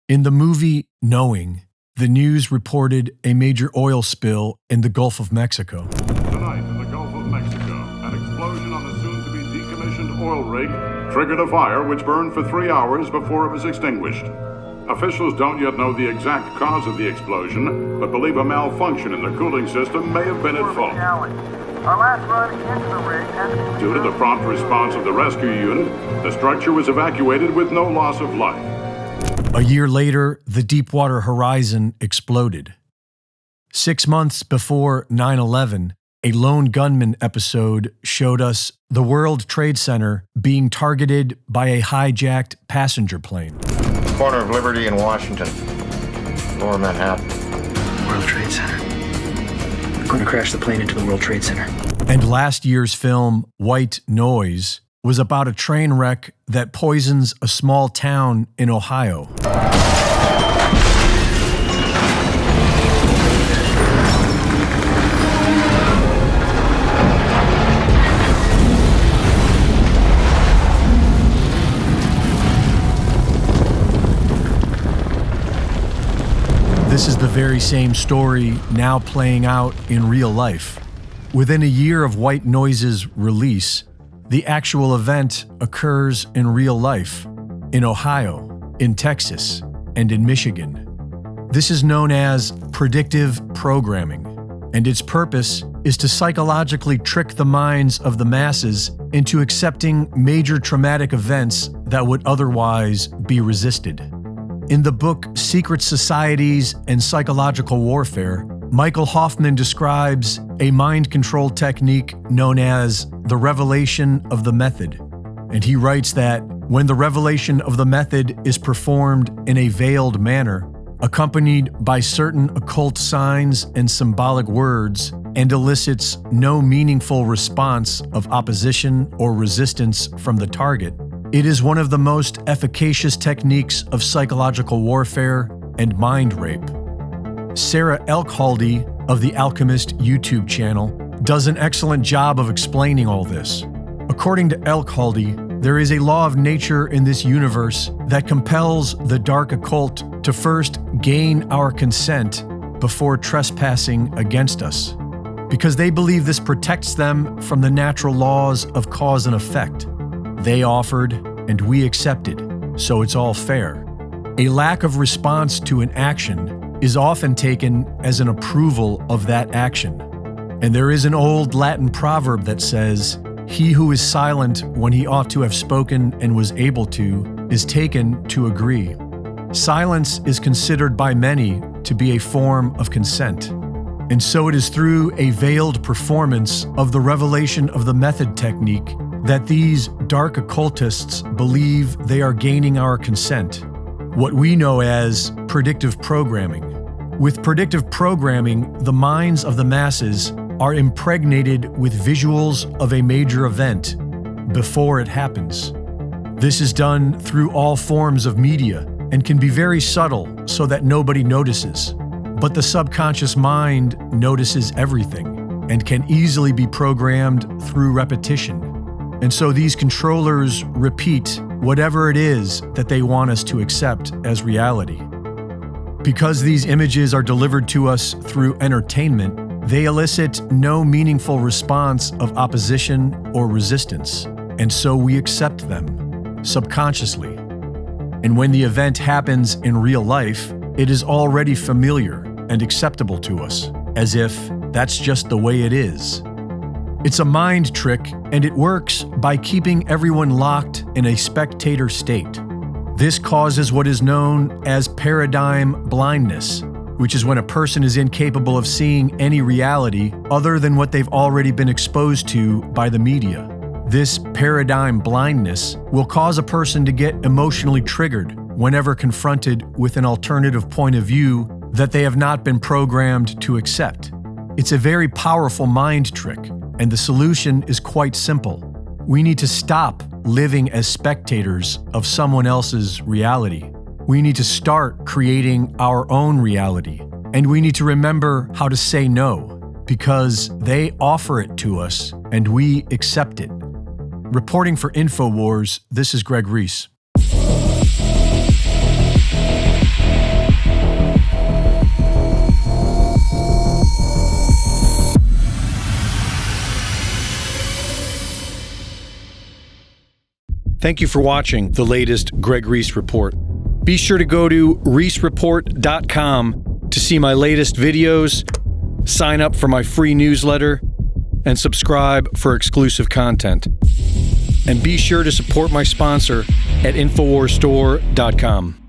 In the movie Knowing, the news reported a major oil spill in the Gulf of Mexico. Tonight in the Gulf of Mexico, an explosion on the soon-to-be decommissioned oil rig triggered a fire which burned for 3 hours before it was extinguished. Officials don't yet know the exact cause of the explosion, but believe a malfunction in the cooling system may have been at fault. Our last run into the rig has... Due to the prompt response of the rescue unit, the structure was evacuated with no loss of life. A year later, the Deepwater Horizon exploded. 6 months before 9/11, a lone gunman episode showed us the World Trade Center being targeted by a hijacked passenger plane. Corner of Liberty and Washington, Lower Manhattan. World Trade Center. We're going to crash the plane into the World Trade Center. And last year's film, White Noise, was about a train wreck that poisons a small town in Ohio. This is the very same story now playing out in real life. Within a year of White Noise's release, the actual event occurs in real life, in Ohio, in Texas, and in Michigan. This is known as predictive programming, and its purpose is to psychologically trick the minds of the masses into accepting major traumatic events that would otherwise be resisted. In the book Secret Societies and Psychological Warfare, Michael Hoffman describes a mind control technique known as the revelation of the method. And he writes that when the revelation of the method is performed in a veiled manner, accompanied by certain occult signs and symbolic words, and elicits no meaningful response of opposition or resistance from the target, it is one of the most efficacious techniques of psychological warfare and mind rape. Sarah Elkhaldy of the Alchemist YouTube channel does an excellent job of explaining all this. According to Elkhaldy, there is a law of nature in this universe that compels the dark occult to first gain our consent before trespassing against us, because they believe this protects them from the natural laws of cause and effect. They offered, and we accepted, so it's all fair. A lack of response to an action is often taken as an approval of that action. And there is an old Latin proverb that says, "He who is silent when he ought to have spoken and was able to, is taken to agree." Silence is considered by many to be a form of consent. And so it is through a veiled performance of the revelation of the method technique that these dark occultists believe they are gaining our consent, what we know as predictive programming. With predictive programming, the minds of the masses are impregnated with visuals of a major event before it happens. This is done through all forms of media and can be very subtle so that nobody notices. But the subconscious mind notices everything and can easily be programmed through repetition. And so these controllers repeat whatever it is that they want us to accept as reality. Because these images are delivered to us through entertainment, they elicit no meaningful response of opposition or resistance, and so we accept them, subconsciously. And when the event happens in real life, it is already familiar and acceptable to us, as if that's just the way it is. It's a mind trick, and it works by keeping everyone locked in a spectator state. This causes what is known as paradigm blindness, which is when a person is incapable of seeing any reality other than what they've already been exposed to by the media. This paradigm blindness will cause a person to get emotionally triggered whenever confronted with an alternative point of view that they have not been programmed to accept. It's a very powerful mind trick, and the solution is quite simple. We need to stop living as spectators of someone else's reality. We need to start creating our own reality, and we need to remember how to say no, because they offer it to us and we accept it. Reporting for InfoWars, this is Greg Reese. Thank you for watching the latest Greg Reese Report. Be sure to go to reesereport.com to see my latest videos, sign up for my free newsletter, and subscribe for exclusive content. And be sure to support my sponsor at InfoWarsStore.com.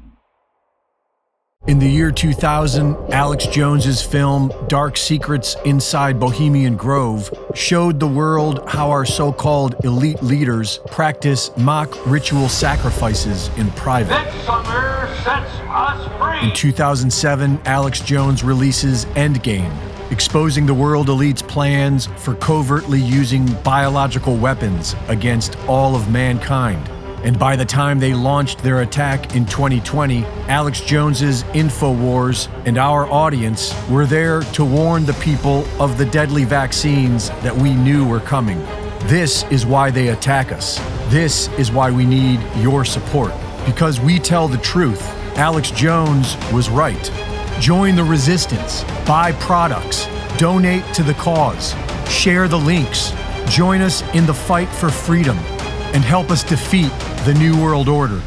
In the year 2000, Alex Jones's film Dark Secrets Inside Bohemian Grove showed the world how our so-called elite leaders practice mock ritual sacrifices in private. This summer sets us free. In 2007, Alex Jones releases Endgame, exposing the world elite's plans for covertly using biological weapons against all of mankind. And by the time they launched their attack in 2020, Alex Jones's InfoWars and our audience were there to warn the people of the deadly vaccines that we knew were coming. This is why they attack us. This is why we need your support. Because we tell the truth. Alex Jones was right. Join the resistance. Buy products. Donate to the cause. Share the links. Join us in the fight for freedom. And help us defeat the New World Order.